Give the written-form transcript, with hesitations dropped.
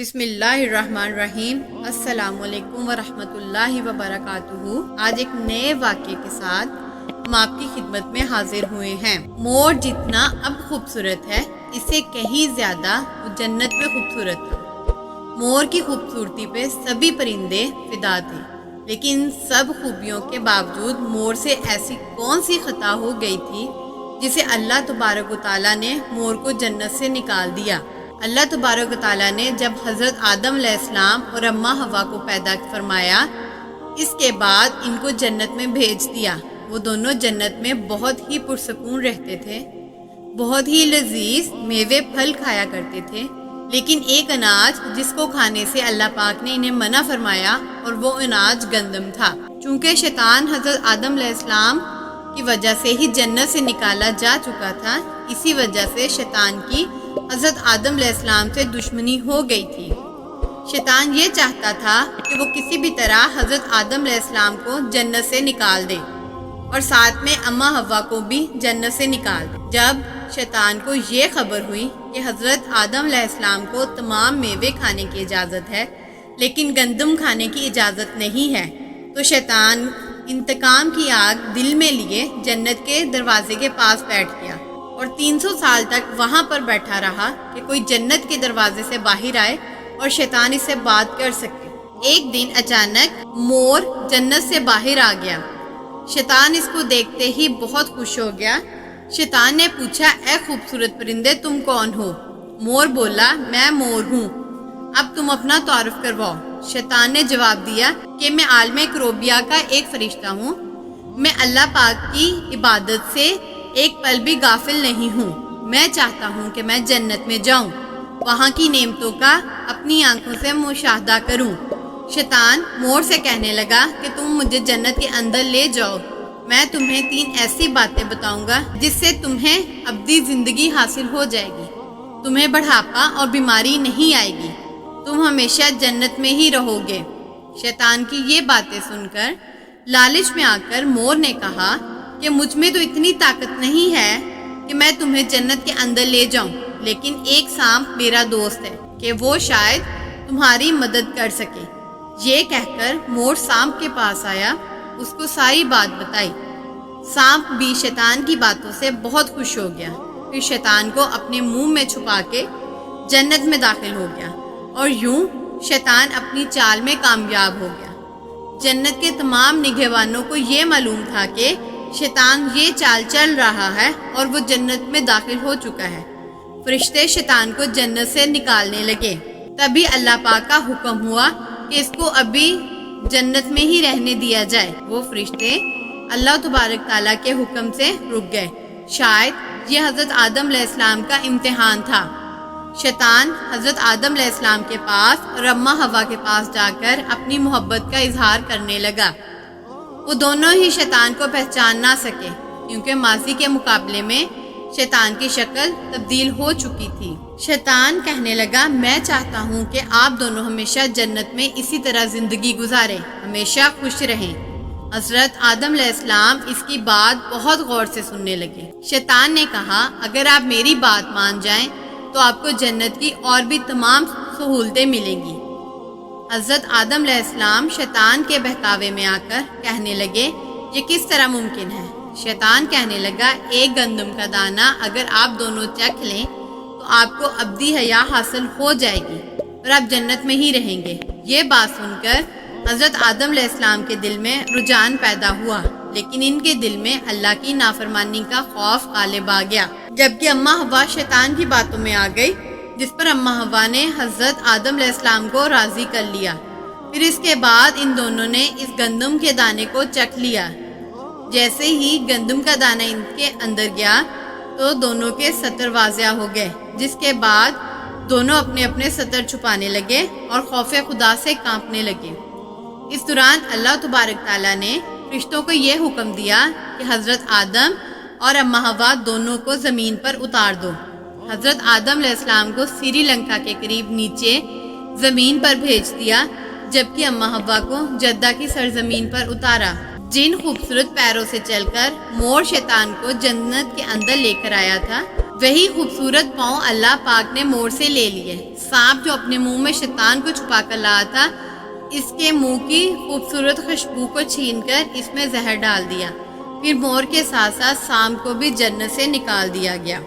بسم اللہ الرحمن الرحیم۔ السلام علیکم ورحمۃ اللہ وبرکاتہ۔ آج ایک نئے واقعے کے ساتھ ہم آپ کی خدمت میں حاضر ہوئے ہیں۔ مور جتنا اب خوبصورت ہے، اس سے کہیں زیادہ وہ جنت میں خوبصورت تھا۔ مور کی خوبصورتی پہ سبھی پرندے فدا تھے، لیکن سب خوبیوں کے باوجود مور سے ایسی کون سی خطا ہو گئی تھی جسے اللہ تبارک و تعالیٰ نے مور کو جنت سے نکال دیا۔ اللہ تبارک و تعالیٰ نے جب حضرت آدم علیہ السلام اور اماں حوا کو پیدا فرمایا، اس کے بعد ان کو جنت میں بھیج دیا۔ وہ دونوں جنت میں بہت ہی پرسکون رہتے تھے، بہت ہی لذیذ میوے پھل کھایا کرتے تھے، لیکن ایک اناج جس کو کھانے سے اللہ پاک نے انہیں منع فرمایا، اور وہ اناج گندم تھا۔ چونکہ شیطان حضرت آدم علیہ السلام کی وجہ سے ہی جنت سے نکالا جا چکا تھا، اسی وجہ سے شیطان کی حضرت آدم علیہ السلام سے دشمنی ہو گئی تھی۔ شیطان یہ چاہتا تھا کہ وہ کسی بھی طرح حضرت آدم علیہ السلام کو جنت سے نکال دے، اور ساتھ میں اماں حوا کو بھی جنت سے نکال دے۔ جب شیطان کو یہ خبر ہوئی کہ حضرت آدم علیہ السلام کو تمام میوے کھانے کی اجازت ہے، لیکن گندم کھانے کی اجازت نہیں ہے، تو شیطان انتقام کی آگ دل میں لیے جنت کے دروازے کے پاس بیٹھ گیا، اور 300 سال تک وہاں پر بیٹھا رہا کہ کوئی جنت کے دروازے سے باہر آئے اور شیطان اس سے بات کر سکے۔ ایک دن اچانک مور جنت سے باہر آ گیا۔ شیطان اس کو دیکھتے ہی بہت خوش ہو گیا۔ شیطان نے پوچھا، اے خوبصورت پرندے، تم کون ہو؟ مور بولا، میں مور ہوں، اب تم اپنا تعارف کرواؤ۔ شیطان نے جواب دیا کہ میں عالم کروبیا کا ایک فرشتہ ہوں، میں اللہ پاک کی عبادت سے ایک پل بھی غافل نہیں ہوں۔ میں چاہتا ہوں کہ میں جنت میں جاؤں، وہاں کی نعمتوں کا اپنی آنکھوں سے مشاہدہ کروں۔ شیطان مور سے کہنے لگا کہ تم مجھے جنت کے اندر لے جاؤ، میں تمہیں 3 ایسی باتیں بتاؤں گا جس سے تمہیں ابدی زندگی حاصل ہو جائے گی، تمہیں بڑھاپا اور بیماری نہیں آئے گی، تم ہمیشہ جنت میں ہی رہو گے۔ شیطان کی یہ باتیں سن کر لالچ میں آ کر مور نے کہا کہ مجھ میں تو اتنی طاقت نہیں ہے کہ میں تمہیں جنت کے اندر لے جاؤں، لیکن ایک سانپ میرا دوست ہے کہ وہ شاید تمہاری مدد کر سکے۔ یہ کہہ کر مور سانپ کے پاس آیا، اس کو ساری بات بتائی۔ سانپ بھی شیطان کی باتوں سے بہت خوش ہو گیا، پھر شیطان کو اپنے منہ میں چھپا کے جنت میں داخل ہو گیا، اور یوں شیطان اپنی چال میں کامیاب ہو گیا۔ جنت کے تمام نگہبانوں کو یہ معلوم تھا کہ شیطان یہ چال چل رہا ہے اور وہ جنت میں داخل ہو چکا ہے۔ فرشتے شیطان کو جنت سے نکالنے لگے، تبھی اللہ پاک کا حکم ہوا کہ اس کو ابھی جنت میں ہی رہنے دیا جائے۔ وہ فرشتے اللہ تبارک تعالیٰ کے حکم سے رک گئے۔ شاید یہ حضرت آدم علیہ السلام کا امتحان تھا۔ شیطان حضرت آدم علیہ السلام کے پاس اور اماں حوا کے پاس جا کر اپنی محبت کا اظہار کرنے لگا۔ وہ دونوں ہی شیطان کو پہچان نہ سکے، کیونکہ ماضی کے مقابلے میں شیطان کی شکل تبدیل ہو چکی تھی۔ شیطان کہنے لگا، میں چاہتا ہوں کہ آپ دونوں ہمیشہ جنت میں اسی طرح زندگی گزاریں، ہمیشہ خوش رہیں۔ حضرت آدم علیہ السلام اس کی بات بہت غور سے سننے لگے۔ شیطان نے کہا، اگر آپ میری بات مان جائیں تو آپ کو جنت کی اور بھی تمام سہولتیں ملیں گی۔ حضرت آدم علیہ السلام شیطان کے بہکاوے میں آ کر کہنے لگے، یہ کس طرح ممکن ہے؟ شیطان کہنے لگا، ایک گندم کا دانہ اگر آپ دونوں چکھ لیں تو آپ کو ابدی حیا حاصل ہو جائے گی اور آپ جنت میں ہی رہیں گے۔ یہ بات سن کر حضرت آدم علیہ السلام کے دل میں رجحان پیدا ہوا، لیکن ان کے دل میں اللہ کی نافرمانی کا خوف غالب آ گیا۔ جبکہ اماں حوا شیطان کی باتوں میں آ گئی، جس پر اماں حوا نے حضرت آدم علیہ السلام کو راضی کر لیا۔ پھر اس کے بعد ان دونوں نے اس گندم کے دانے کو چکھ لیا۔ جیسے ہی گندم کا دانہ ان کے اندر گیا تو دونوں کے سطر واضح ہو گئے، جس کے بعد دونوں اپنے اپنے سطر چھپانے لگے اور خوف خدا سے کانپنے لگے۔ اس دوران اللہ تبارک تعالیٰ نے فرشتوں کو یہ حکم دیا کہ حضرت آدم اور اماں حوا دونوں کو زمین پر اتار دو۔ حضرت آدم علیہ السلام کو سری لنکا کے قریب نیچے زمین پر بھیج دیا، جبکہ اماں حوا کو جدہ کی سرزمین پر اتارا۔ جن خوبصورت پیروں سے چل کر مور شیطان کو جنت کے اندر لے کر آیا تھا، وہی خوبصورت پاؤں اللہ پاک نے مور سے لے لیے۔ سانپ جو اپنے منہ میں شیطان کو چھپا کر لایا تھا، اس کے منہ کی خوبصورت خوشبو کو چھین کر اس میں زہر ڈال دیا۔ پھر مور کے ساتھ ساتھ سانپ کو بھی جنت سے نکال دیا گیا۔